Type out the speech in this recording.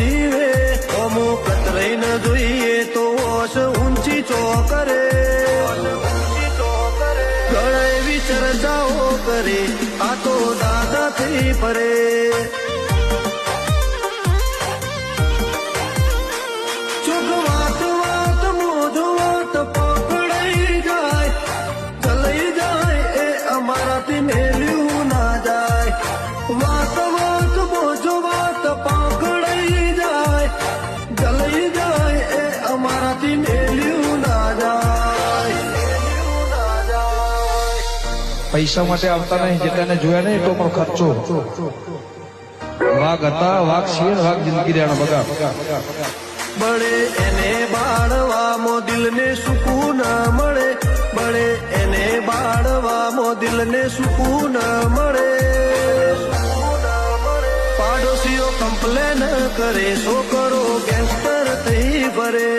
જીવે અમો કતરાઈ ન જોઈએ તો ઓશ ઊંચી ચોકરે ગળાએ વિચર્ચાઓ કરે આ તો દાદા થઈ પરે ચોક વાત વાત મોઢ વાત પકડાઈ જાય ચલાઈ જાય એ અમારાથી મેલ્યું ના જાય વાત વાત મોજો વાત પકડાઈ જાય ચલાઈ જાય એ અમારાથી મેલ્યું ના જાય પૈસા માટે આવતા નહીં, જેટલાને જોયા નહીં એટલો પણ ખર્ચો. વાઘ હતા, વાઘ છીએ, વાઘ જિંદગી દેવાનો બગા. બળે એને બાળવામાં દિલને સુકૂન મળે, બળે એને બાળવામાં દિલને સુકૂન મળે. પાડોશીઓ કમ્પ્લેન કરે, છોકરો ગેંગસ્ટર થઈ ફરે.